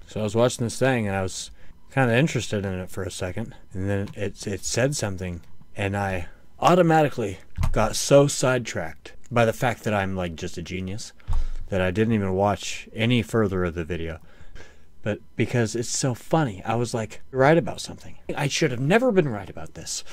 So I was watching this thing, and I was kind of interested in it for a second, and then it said something, and I automatically got so sidetracked by the fact that I'm like just a genius that I didn't even watch any further of the video. But because it's so funny, I was like, right about something. I should have never been right about this.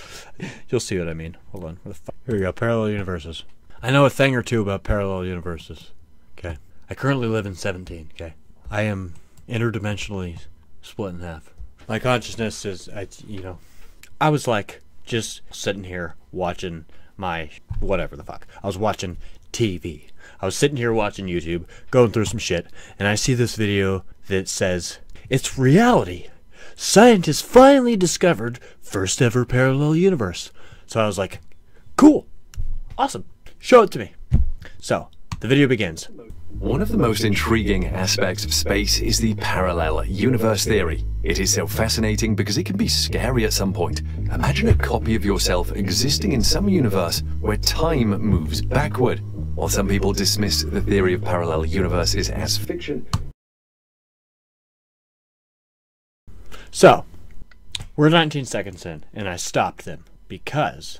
You'll see what I mean. Hold on. Here we go. Parallel universes. I know a thing or two about parallel universes. Okay. I currently live in 17. Okay. I am interdimensionally split in half. My consciousness is, I was like just sitting here watching my whatever the fuck. I was watching TV. I was sitting here watching YouTube, going through some shit, and I see this video that says, "It's reality. Scientists finally discovered first ever parallel universe." So I was like, cool. Awesome. Show it to me. So, the video begins. One of the most intriguing aspects of space is the parallel universe theory. It is so fascinating because it can be scary at some point. Imagine a copy of yourself existing in some universe where time moves backward. While some people dismiss the theory of parallel universes as fiction. So, we're 19 seconds in, and I stopped them because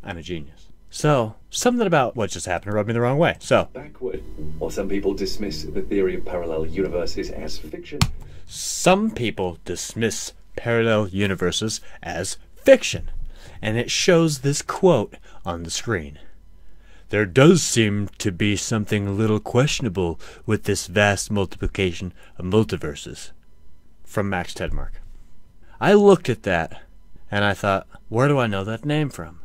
I'm a genius. So, something about what just happened rubbed me the wrong way. So, Backward. While some people dismiss the theory of parallel universes as fiction. Some people dismiss parallel universes as fiction. And it shows this quote on the screen. "There does seem to be something a little questionable with this vast multiplication of multiverses." From Max Tegmark. I looked at that, and I thought, where do I know that name from?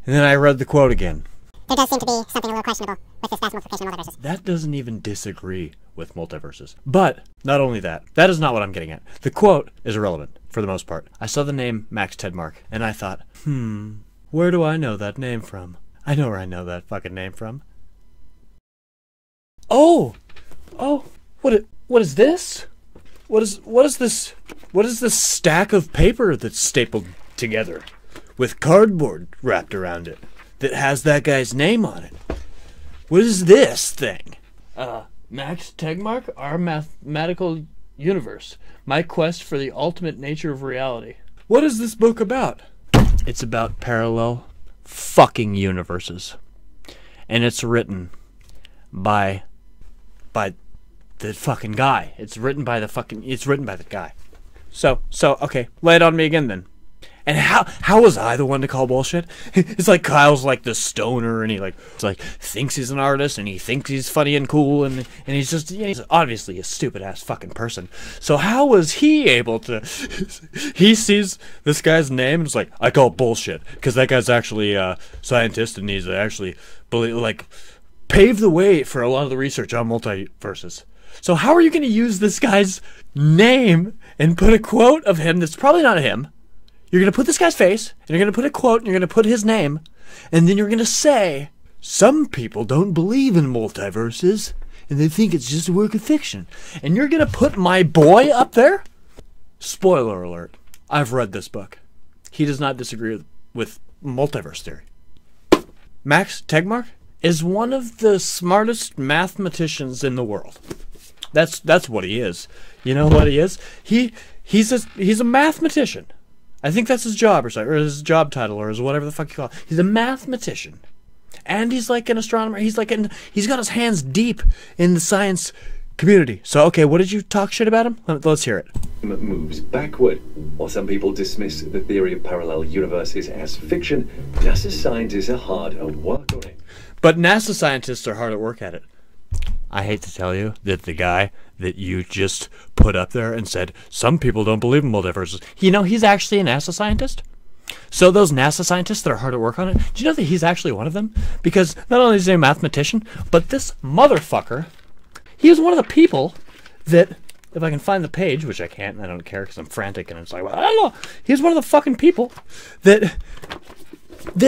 And then I read the quote again. "There does seem to be something a little questionable with this vast multiplication of multiverses." That doesn't even disagree with multiverses. But, not only that, that is not what I'm getting at. The quote is irrelevant, for the most part. I saw the name Max Tegmark, and I thought, where do I know that name from? I know where I know that fucking name from. Oh, what is this? What is this stack of paper that's stapled together with cardboard wrapped around it that has that guy's name on it? What is this thing? Max Tegmark, Our Mathematical Universe. My Quest for the Ultimate Nature of Reality. What is this book about? It's about parallel fucking universes. And it's written by the fucking guy. It's written by the guy. So, okay, lay it on me again then. And how was I the one to call bullshit? It's like Kyle's like the stoner, and he thinks he's an artist, and he thinks he's funny and cool, and he's just, he's obviously a stupid ass fucking person. So how was he able to? He sees this guy's name and it's like, I call bullshit because that guy's actually a scientist, and he's actually paved the way for a lot of the research on multiverses. So how are you going to use this guy's name and put a quote of him that's probably not him? You're going to put this guy's face, and you're going to put a quote, and you're going to put his name, and then you're going to say, some people don't believe in multiverses, and they think it's just a work of fiction. And you're going to put my boy up there? Spoiler alert. I've read this book. He does not disagree with multiverse theory. Max Tegmark is one of the smartest mathematicians in the world. That's what he is. You know what he is? He's a mathematician. I think that's his job or his job title or his whatever the fuck you call it. He's a mathematician. And he's like an astronomer. He's got his hands deep in the science community. So, okay, what did you talk shit about him? Let's hear it. Moves backward. While some people dismiss the theory of parallel universes as fiction, NASA scientists are hard at work on it. But NASA scientists are hard at work at it. I hate to tell you that the guy that you just put up there and said, some people don't believe in multiverses, he's actually a NASA scientist. So those NASA scientists that are hard at work on it, do you know that he's actually one of them? Because not only is he a mathematician, but this motherfucker, he was one of the people that, if I can find the page, which I can't, and I don't care because I'm frantic, and it's like, well, I don't know. He's one of the fucking people that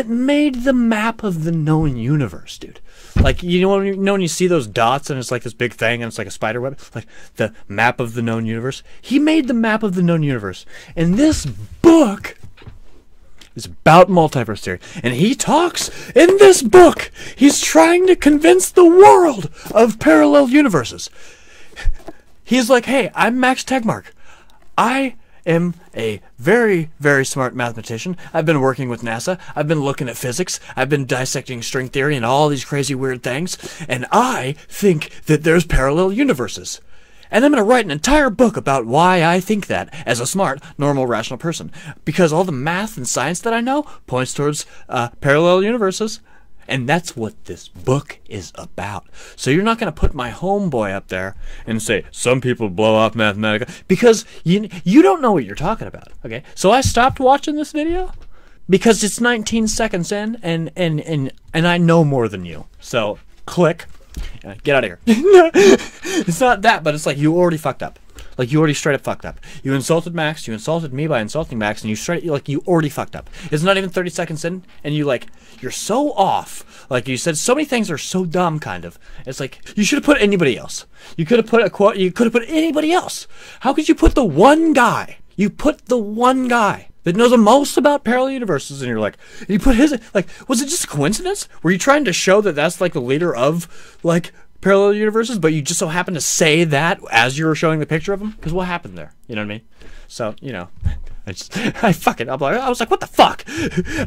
made the map of the known universe, dude. Like, when you see those dots and it's like this big thing and it's like a spider web, like the map of the known universe. He made the map of the known universe. And this book is about multiverse theory. And he talks in this book. He's trying to convince the world of parallel universes. He's like, hey, I'm Max Tegmark. I am a very, very smart mathematician. I've been working with NASA. I've been looking at physics. I've been dissecting string theory and all these crazy weird things. And I think that there's parallel universes. And I'm going to write an entire book about why I think that as a smart, normal, rational person. Because all the math and science that I know points towards parallel universes. And that's what this book is about. So you're not going to put my homeboy up there and say, some people blow off Mathematica. Because you don't know what you're talking about. Okay? So I stopped watching this video because it's 19 seconds in and I know more than you. So click. Get out of here. It's not that, but it's like you already fucked up. Like you already straight up fucked up. You insulted Max, you insulted me by insulting Max, and you already fucked up. It's not even 30 seconds in, and you're so off. Like you said, so many things are so dumb, kind of. It's like you should have put anybody else. You could have put a quote. You could have put anybody else. How could you put the one guy? You put the one guy that knows the most about parallel universes, and you're like, and you put his, like, was it just a coincidence? Were you trying to show that that's like the leader of like parallel universes, but you just so happened to say that as you were showing the picture of him? Because what happened there? You know what I mean? So, you know, I was like, what the fuck?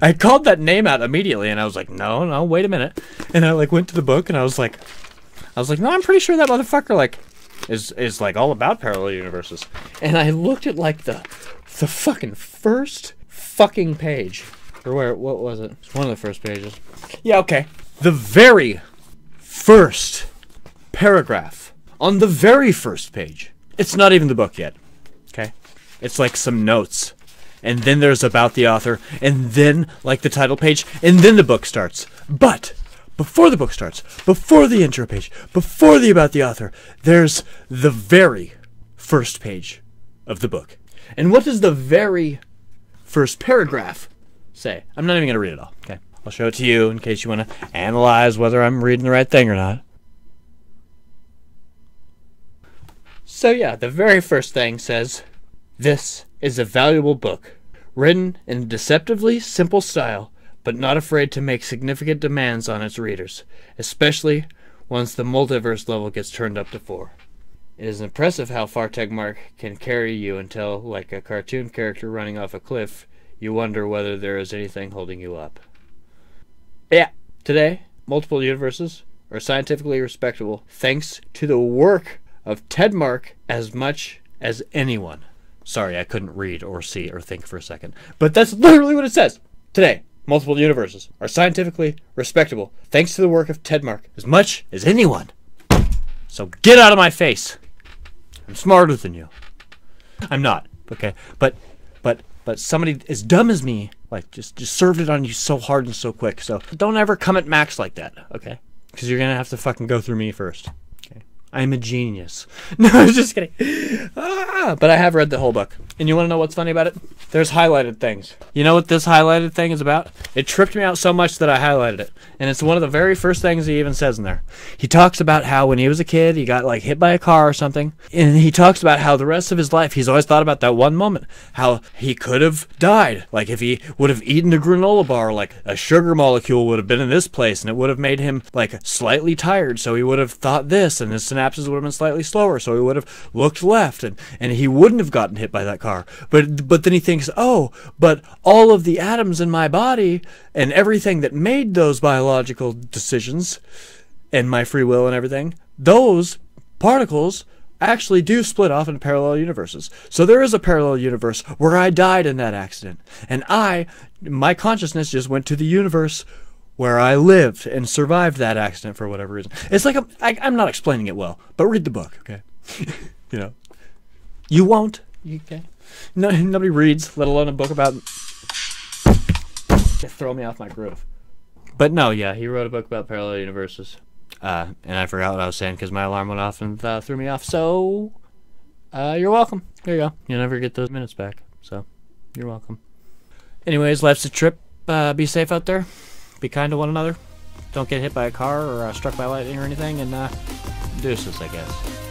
I called that name out immediately, and I was like, no, wait a minute. And I like went to the book, and I was like, no, I'm pretty sure that motherfucker like is like all about parallel universes. And I looked at like the fucking first fucking page, or what was it? It's one of the first pages. Yeah, okay. The very first paragraph on the very first page. It's not even the book yet. Okay? It's like some notes. And then there's about the author, and then like the title page, and then the book starts. But before the book starts, before the intro page, before the about the author, there's the very first page of the book. And what does the very first paragraph say? I'm not even going to read it all. Okay? I'll show it to you in case you want to analyze whether I'm reading the right thing or not. So yeah, the very first thing says, "This is a valuable book, written in a deceptively simple style, but not afraid to make significant demands on its readers, especially once the multiverse level gets turned up to 4. It is impressive how far Tegmark can carry you until, like a cartoon character running off a cliff, you wonder whether there is anything holding you up." Yeah, today, multiple universes are scientifically respectable thanks to the work of Tegmark as much as anyone. Sorry, I couldn't read or see or think for a second. But that's literally what it says. Today, multiple universes are scientifically respectable thanks to the work of Tegmark as much as anyone. So get out of my face. I'm smarter than you. I'm not, okay? But somebody as dumb as me, like, just served it on you so hard and so quick. So don't ever come at Max like that, okay? Because you're going to have to fucking go through me first. I'm a genius. No, I was just kidding. But I have read the whole book. And you want to know what's funny about it? There's highlighted things. You know what this highlighted thing is about? It tripped me out so much that I highlighted it. And it's one of the very first things he even says in there. He talks about how when he was a kid, he got like hit by a car or something. And he talks about how the rest of his life, he's always thought about that one moment. How he could have died. Like if he would have eaten a granola bar, like a sugar molecule would have been in this place and it would have made him like slightly tired. So he would have thought this, and his synapses would have been slightly slower. So he would have looked left and he wouldn't have gotten hit by that car. But then he thinks, oh, but all of the atoms in my body and everything that made those biological decisions and my free will and everything, those particles actually do split off into parallel universes. So there is a parallel universe where I died in that accident. And my consciousness just went to the universe where I lived and survived that accident for whatever reason. It's like I'm not explaining it well, but read the book, okay? You know. You won't. Okay? No, nobody reads, let alone a book about... Throw me off my groove. But no, yeah, he wrote a book about parallel universes. And I forgot what I was saying because my alarm went off and threw me off. So, you're welcome. There you go. You'll never get those minutes back. So, you're welcome. Anyways, life's a trip. Be safe out there. Be kind to one another. Don't get hit by a car or struck by lightning or anything. And deuces, I guess.